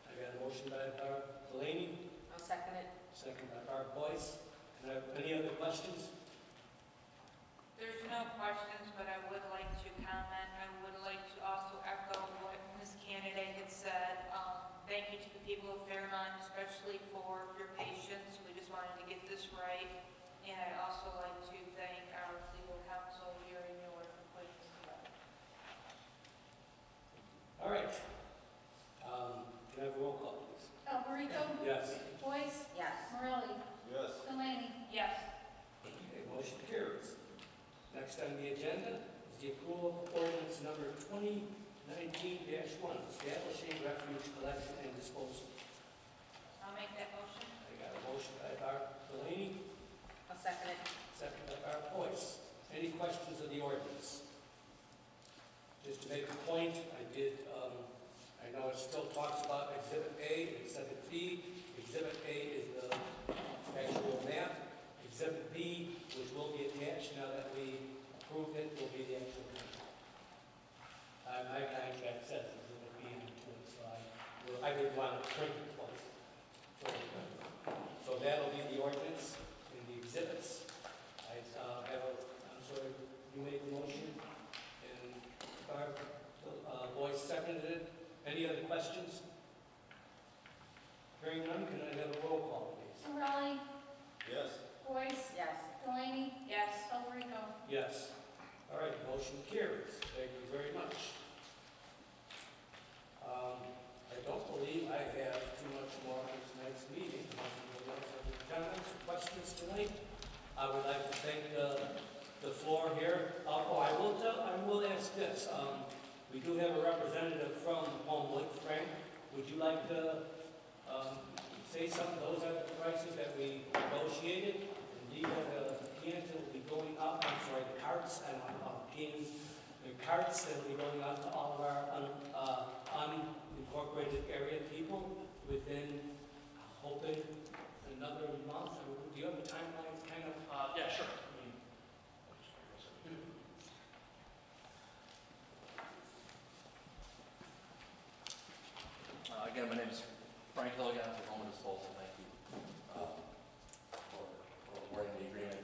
I got a motion by Barb Delaney, I'll second it. second by Barb Boyce. Any other questions? There's no questions, but I would like to comment. I would like to also echo what Ms. Candidate had said. Thank you to the people of Fairmont, especially for your patience. We just wanted to get this right. And I'd also like to thank our legal counsel, Gary Miller, for putting this together. All right. Can I have a roll call, please? Alberico? Yes. Boyce? Yes. Morelli? Yes. Delaney? Yes. Okay, motion carries. Next on the agenda is the approval of ordinance number 2019-1, establishing refuge collection and disposal. I'll make that motion. I got a motion by Barb Delaney, I'll second it. second by Barb Boyce. Any questions of the ordinance? Just to make a point, I know it still talks about Exhibit A and Exhibit B. Exhibit A is the actual map. Exhibit B, which will be attached now that we approved it, will be the actual contract. My contract says Exhibit B in between, so I didn't want to print it twice. So that'll be the ordinance and the exhibits. I'm sorry, you made the motion, and Barb Boyce seconded it. Any other questions? Hearing none, can I have a roll call, please? Raleigh, Yes. Boyce, Yes. Delaney, Yes. Delrico. Yes. All right, motion carries. Thank you very much. I don't believe I have too much more for tonight's meeting. Unless any comments or questions tonight? I would like to thank the floor here. I will ask this. We do have a representative from Homewood. Frank, would you like to say something? Those are the prices that we negotiated. Indeed, the cans that will be going out, the carts and cans, the carts that will be going out to all of our unincorporated area people within, hoping, another month. Do you have a timeline kind of? Yeah, sure. Again, my name is Frank Hilligan with Home Disposal. Thank you for awarding the agreement.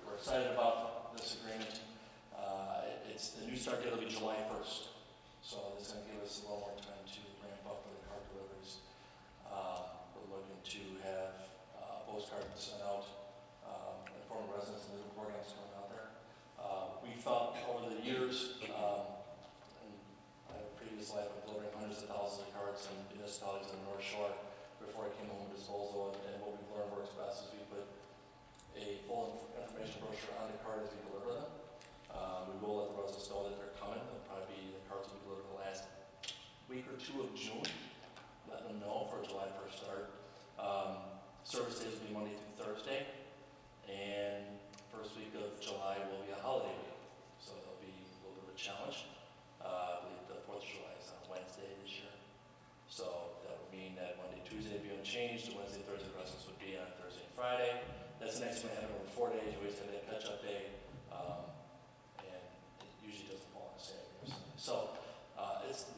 We're excited about this agreement. It's the new start date will be July 1st, so this is going to give us a little more time to ramp up for the card deliveries. We're looking to have postcards sent out, informing residents of the new programs going out there. We thought over the years, in my previous life of delivering hundreds of thousands of cards in municipalities in the North Shore before I came home to Disposal, and what we've learned works best is we put a full information brochure on the card as we deliver them. We will let the residents know that they're coming. They'll probably be, the cards will be delivered the last week or two of June. Let them know for a July 1st start. Service days will be Monday through Thursday, and first week of July will be a holiday week, so there'll be a little bit of a challenge. I believe the 4th of July is on Wednesday this year, so that would mean that Monday, Tuesday would be unchanged, and Wednesday, Thursday residents would be on Thursday and Friday. That's the next one happen over 4 days. You always have that catch-up day, and it usually doesn't fall on the same day or something. So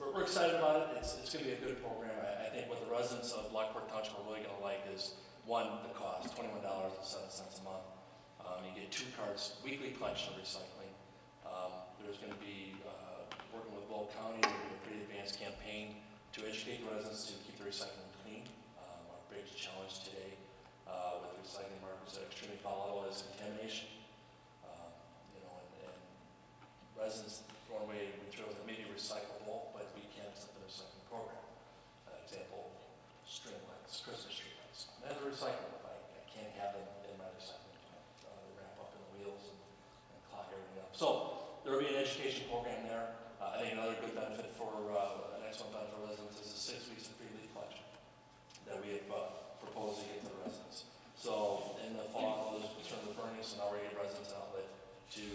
we're excited about it. It's going to be a good program. I think what the residents of Lockport Township are really going to like is, one, the cost, $21.07 a month. You get 2 carts, weekly collection of recycling. There's going to be, working with Bow County, there's going to be a pretty advanced campaign to educate residents to keep the recycling clean. Our big challenge today with recycling markets that are extremely volatile is contamination. And residents throwing away materials that may be recyclable, but we can't accept the recycling program. Example, string lights, Christmas tree lights. They're recyclable. I can't have them in my recycling plant. They ramp up in the wheels and clog everything up. So there will be an education program there. I think another good benefit for, an excellent benefit for residents is the 6 weeks of free leaf collection that we have proposed to get to the residents. So in the fall, there's concern with Bernice, and already residents outlet to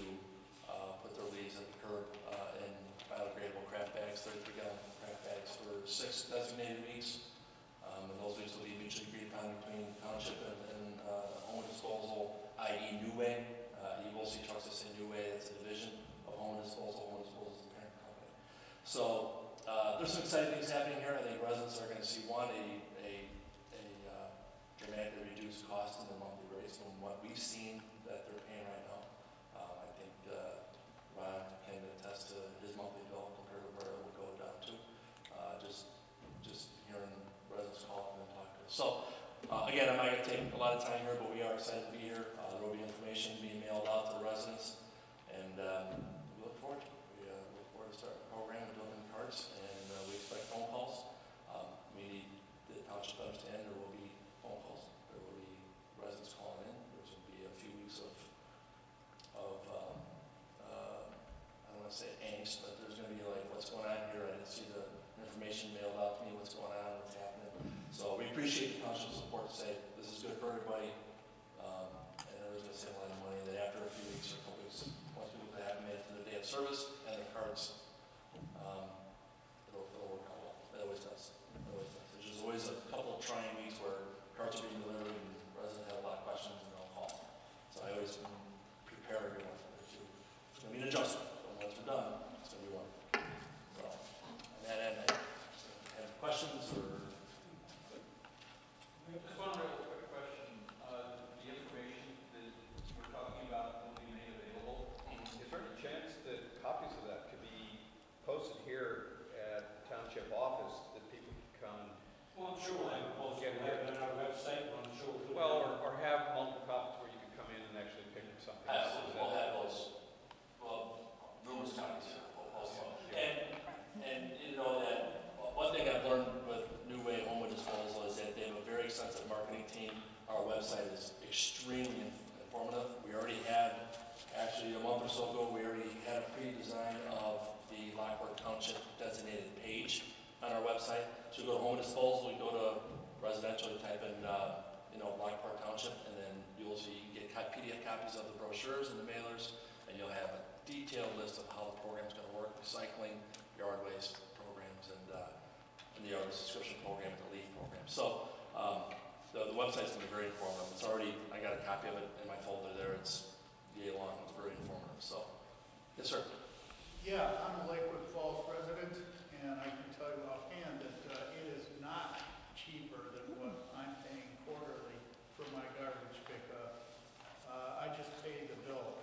put their leaves at the curb in biodegradable craft bags, 33-gallon craft bags for 6 designated weeks. And those weeks will be mutually agreed upon between Township and Home Disposal, i.e. New Way. You will see trucks that say New Way. That's a division of Home Disposal. Home Disposal is the parent company. So there's some exciting things happening here. I think residents are going to see, one, a dramatically reduced cost in their monthly rates from what we've seen that they're paying right now. I think Ron can attest to his monthly bill compared to where it would go down to. Just hearing residents call and talk to us. So again, I'm not going to take a lot of time here, but we are excited to be here. There will be information being mailed out to the residents, and we look forward to it. We look forward to starting the program and building the cards, and we expect phone calls. We need the township to understand there will be phone calls. There will be residents calling in. There's going to be a few weeks of I don't want to say angst, but there's going to be like, what's going on here? I didn't see the information mailed out to me, what's going on, what's happening. So we appreciate the township support to say this is good for everybody, and everybody's going to save a lot of money. That after a few weeks or a couple weeks, once people have made it to the day of service and the cards, it'll work out well. It always does. There's always a couple of trying weeks where cards are being delivered and residents have a lot of questions and they'll call. So I always prepare everyone for it too. It's going to be an adjustment, but once we're done, it's going to be wonderful. So, on that end, have questions or? Just one real quick question. The information that we're talking about will be made available. Is there any chance that copies website is extremely informative. We already had, actually a month or so ago, we already had a pre-design of the Lockport Township designated page on our website. So we go to home disposal, we go to residential, you type in, Lockport Township, and then you'll see, you get PDF copies of the brochures and the mailers, and you'll have a detailed list of how the program's gonna work, recycling, yard waste programs, and the yard subscription program, the LEAF program. So, the website's gonna be very informative. It's already, I got a copy of it in my folder there. It's yay long, it's very informative, so. Yes, sir. Yeah, I'm a Lakewood Falls resident, and I can tell you offhand that it is not cheaper than what I'm paying quarterly for my garbage pickup. I just paid the bill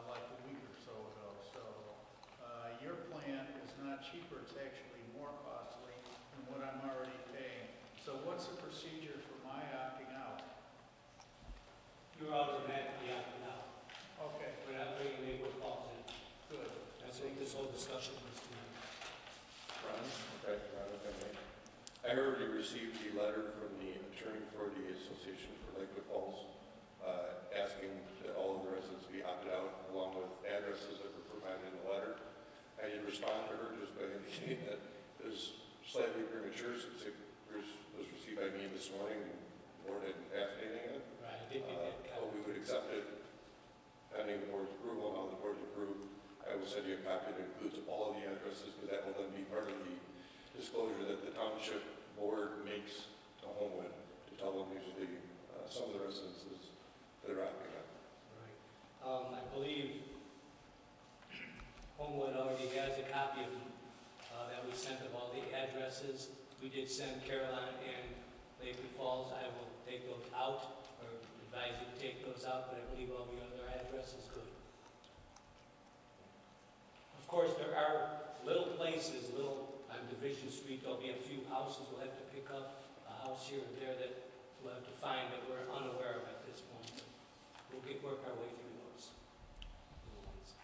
like a week or so ago, so your plan is not cheaper, it's actually more costly than what I'm already paying. So what's the procedure for my opting out? You're automatically opting out. Okay, We're not bringing Lakewood Falls in. good. That's what this whole discussion was tonight. Ron? Okay, Ron, okay. I already received a letter from the attorney for the Association for Lakewood Falls, asking that all of the residents be opted out, along with addresses that were provided in the letter. I did respond to her just by indicating that it was slightly premature, since it was received by me this morning, and the board hadn't passed anything on it. Right, I did get that. But we would accept it pending the board's approval, and all the board's approved. I will send you a copy that includes all of the addresses, because that will then be part of the disclosure that the township board makes to Homewood, to tell them these are the, some of the residences that are opting out. Right. I believe Homewood already has a copy of that we sent of all the addresses. We did send Caroline and Lakewood Falls. I will take those out, or advise you to take those out, but I believe all the other addresses good. Of course, there are little places, on Division Street, there'll be a few houses we'll have to pick up, a house here and there that we'll have to find that we're unaware of at this point. We'll work our way through those little ones.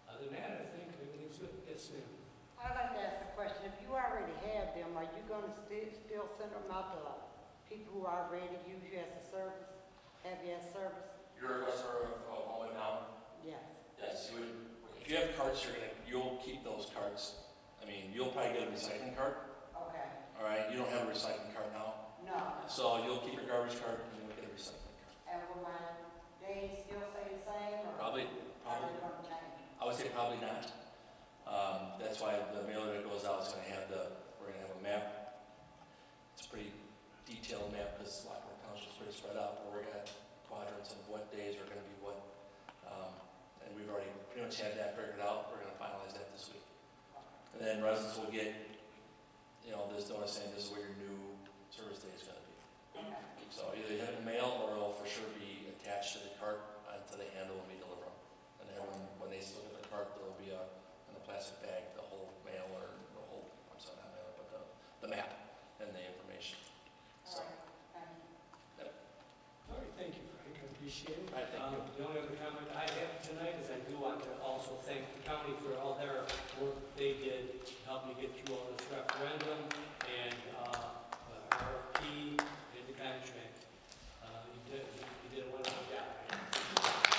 Other than that, I think everything's good. Yes, ma'am. I'd like to ask a question. If you already have them, are you going to still send them out to people who already use you as a service, have you as service? You're a customer of Homewood now? Yes. Yes, you would. If you have carts, you'll keep those carts. I mean, you'll probably get a recycling cart. Okay. All right, you don't have a recycling cart now, No. so you'll keep your garbage cart and you'll get a recycling cart. And will my days still stay the same, or Probably. are they going to change? I would say probably not. That's why the mailer that goes out is going to have we're going to have a map. It's a pretty detailed map, because Lockport Township is pretty spread out, but we're going to have quadrants of what days are going to be what. And we've already pretty much had that figured out. We're going to finalize that this week. And then residents will get, this notice saying this is where your new service day is going to be. Okay. So either you have it in the mail, or it'll for sure be attached to the cart onto the handle when we deliver them. And then when they look at the cart, there'll be in a plastic bag, the whole mail, or the whole, I'm sorry, not mail, but the map and the information. So, All right, thank you, Frank. I appreciate it. All right, thank you. The only other comment I have tonight is I do want to also thank the county for all their work they did to help me get through all this referendum and RFP and the contract. You did a wonderful job.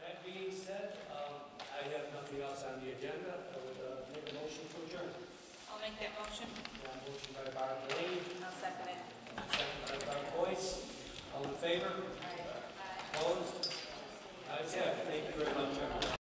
That being said, I have nothing else on the agenda. I would make a motion to adjourn. I'll make that motion. Motion by Barbara Delaney, I'll second it. second by Barbara Boyce. All in favor? Opposed? Ayes have it. Thank you very much, everyone.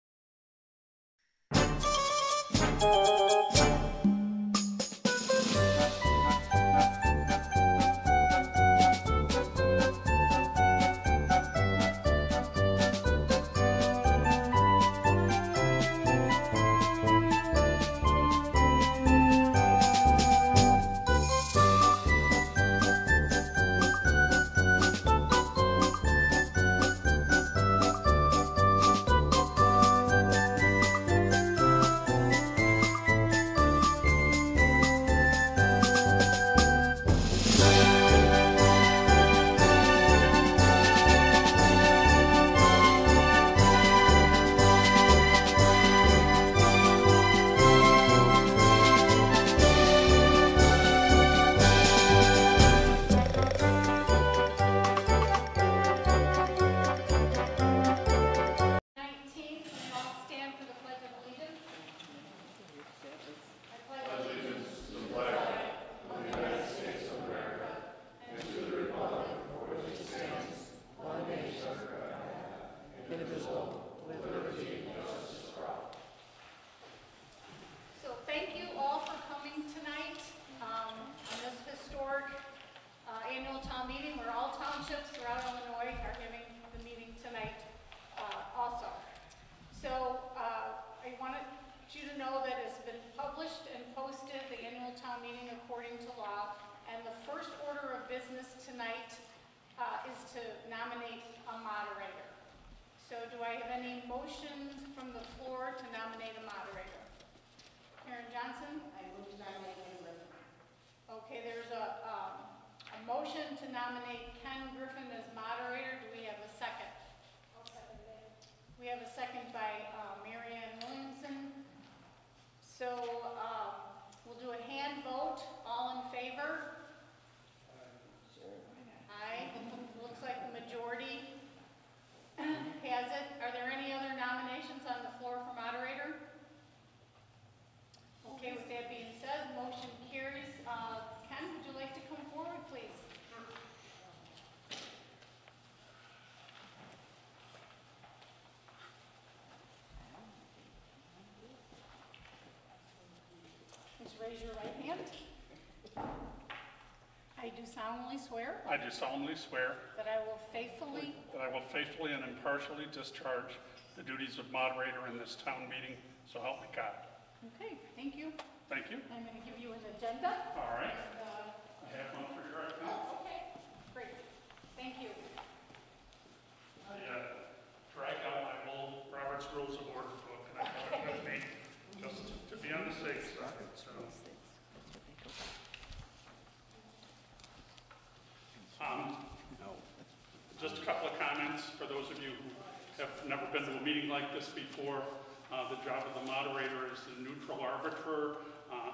to know that it's been published and posted, the annual town meeting according to law, and the first order of business tonight is to nominate a moderator. So do I have any motions from the floor to nominate a moderator? Karen Johnson? I move to nominate Ken Griffin. Okay, there's a motion to nominate Ken Griffin as moderator. Do we have a second? I'll second that. We have a second by Mary Ann Williamson. So we'll do a hand vote. All in favor? Aye. Looks like the majority has it. Are there any other nominations on the floor for moderator? Okay, with that being said, motion carries. Ken, would you like to come forward, please? Please raise your right hand. I do solemnly swear I do solemnly swear that I will faithfully that I will faithfully and impartially discharge the duties of moderator in this town meeting, so help me God. Okay, thank you. Thank you. I'm going to give you an agenda. All right. And, I have one for you right now. okay, great. Thank you. I dragged out my old Robert's Rules of Order book, and I brought it with me just to be on the safe side. So, just a couple of comments for those of you who have never been to a meeting like this before. The job of the moderator is the neutral arbiter.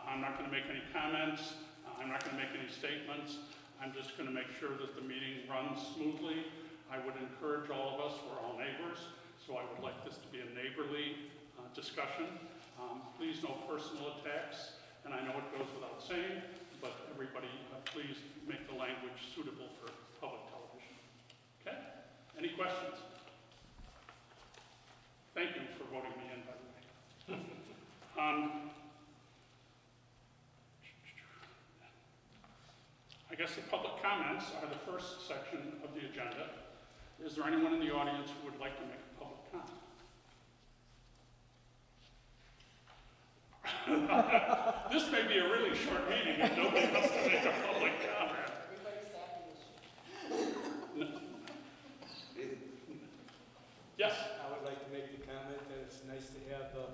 I'm not going to make any comments. I'm not going to make any statements. I'm just going to make sure that the meeting runs smoothly. I would encourage all of us, we're all neighbors, so I would like this to be a neighborly discussion. Please, no personal attacks, and I know it goes without saying, but everybody, please make the language suitable for public television. Okay? Any questions? Thank you for voting me in, by the way. I guess the public comments are the first section of the agenda. Is there anyone in the audience who would like to make a public comment? This may be a really short meeting if nobody wants to make a public comment. Everybody's happy. Yes? I would like to make the comment that it's nice to have the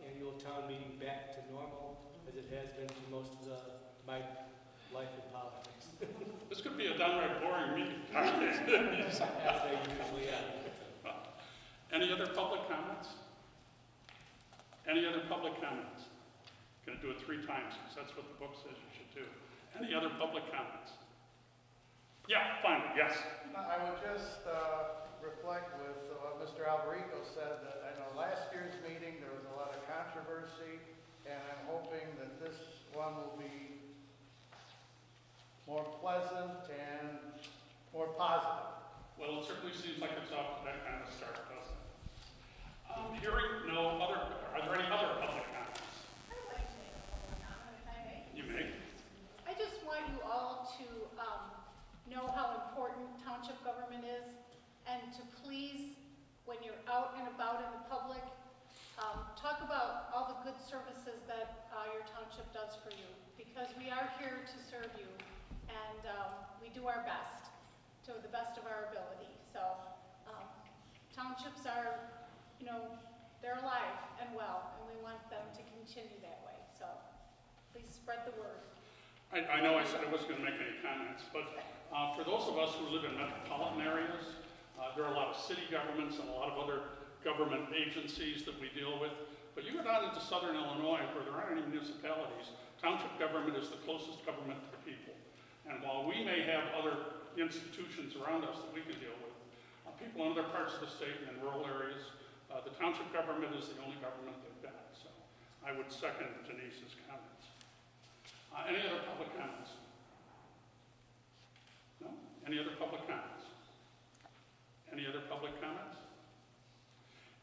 annual town meeting back to normal, as it has been for most of my life in politics. This could be a downright boring meeting. As they usually are. Any other public comments? Any other public comments? Going to do it 3 times, because that's what the book says you should do. Any other public comments? Yeah, finally, yes. I would just reflect with what Mr. Alberico said, that I know last year's meeting there was a lot of controversy, and I'm hoping that this one will be more pleasant and more positive. Well, it certainly seems like it's off to that kind of start, doesn't it? Hearing no other, are there any other public comments? I would like to make a public comment, if I may. You may. I just want you all to know how important township government is, and to please, when you're out and about in the public, talk about all the good services that your township does for you, because we are here to serve you, and we do our best, to the best of our ability. So townships are, they're alive and well, and we want them to continue that way. So please spread the word. I know I said I wasn't going to make any comments, but for those of us who live in metropolitan areas, there are a lot of city governments and a lot of other government agencies that we deal with. But you go down into southern Illinois where there aren't any municipalities, township government is the closest government to the people. And while we may have other institutions around us that we can deal with, people in other parts of the state and in rural areas, the township government is the only government they've got. So I would second Denise's comments. Any other public comments? No? Any other public comments? Any other public comments?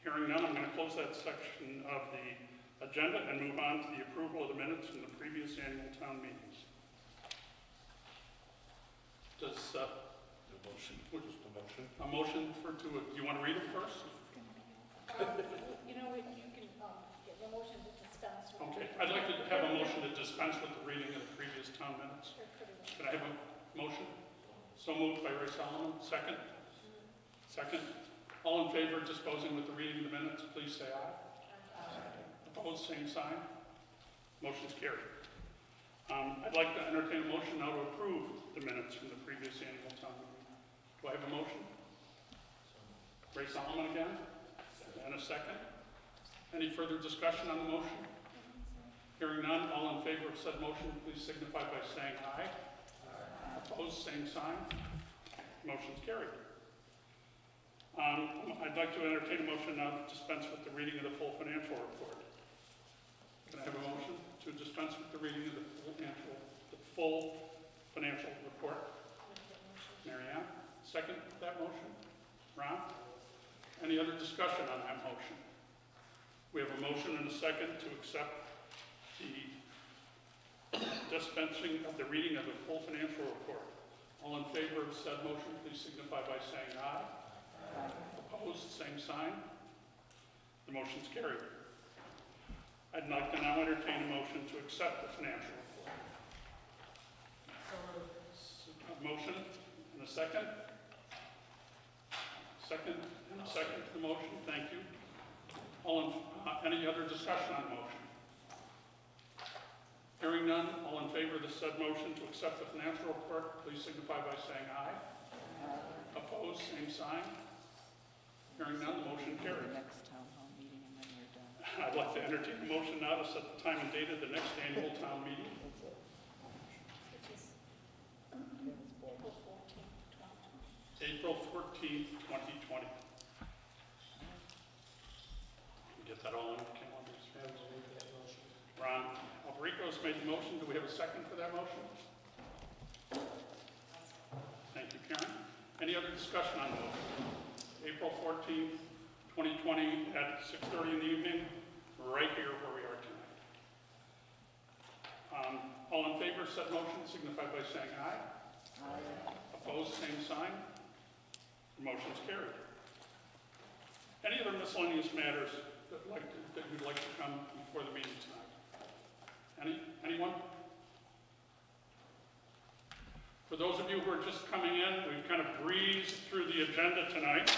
Hearing none, I'm going to close that section of the agenda and move on to the approval of the minutes from the previous annual town meetings. Does a motion for do you want to read it first? You can get the motion to dispense with the reading of the previous town minutes. Can I have a motion? So moved by Ray Solomon. Second? Second. All in favor of disposing with the reading of the minutes, please say aye. Opposed, same sign. Motion's carried. I'd like to entertain a motion now to approve the minutes from the previous annual town meeting. Do I have a motion? Ray Solomon again? And a second. Any further discussion on the motion? Hearing none, all in favor of said motion, please signify by saying aye. Opposed, same sign. Motion's carried. I'd like to entertain a motion now to dispense with the reading of the full financial report. Can I have a motion to dispense with the reading of the full financial report? Mary Ann, second that motion? Ron? Any other discussion on that motion? We have a motion and a second to accept the dispensing of the reading of the full financial report. All in favor of said motion, please signify by saying aye. Opposed, same sign. The motion's carried. I'd like to now entertain a motion to accept the financial report. A motion and a second. Second and a second to the motion. Thank you. Any other discussion on the motion? Hearing none, all in favor of the said motion to accept the financial report, please signify by saying aye. Opposed, same sign. Hearing none, the motion carries. Next town hall meeting and then you're done. I'd like to entertain a motion now to set the time and date of the next annual town meeting. April 14th, 2020. Get that all in the calendars. Ron Alberico's made the motion. Do we have a second for that motion? Thank you, Karen. Any other discussion on the motion? April 14th, 2020 at 6:30 in the evening, right here where we are tonight. All in favor of said motion signify by saying aye. Aye. Opposed, same sign. The motion's carried. Any other miscellaneous matters that you'd like to come before the meeting tonight? Anyone? For those of you who are just coming in, we've kind of breezed through the agenda tonight,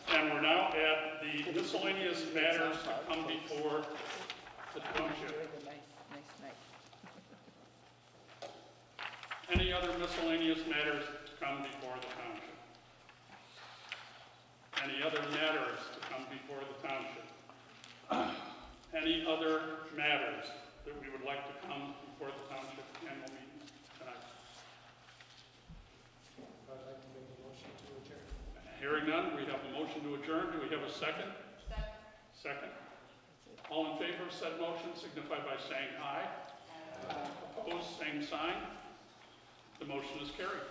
and we're now at the miscellaneous matters to come before the township. Any other miscellaneous matters to come before the township? Any other matters to come before the township? Any other matters that we would like to come before the township annual meeting tonight? I'd like to make a motion to adjourn. Hearing none, we have a motion to adjourn. Do we have a second? Second. All in favor of said motion signify by saying aye. Opposed, same sign. The motion is carried.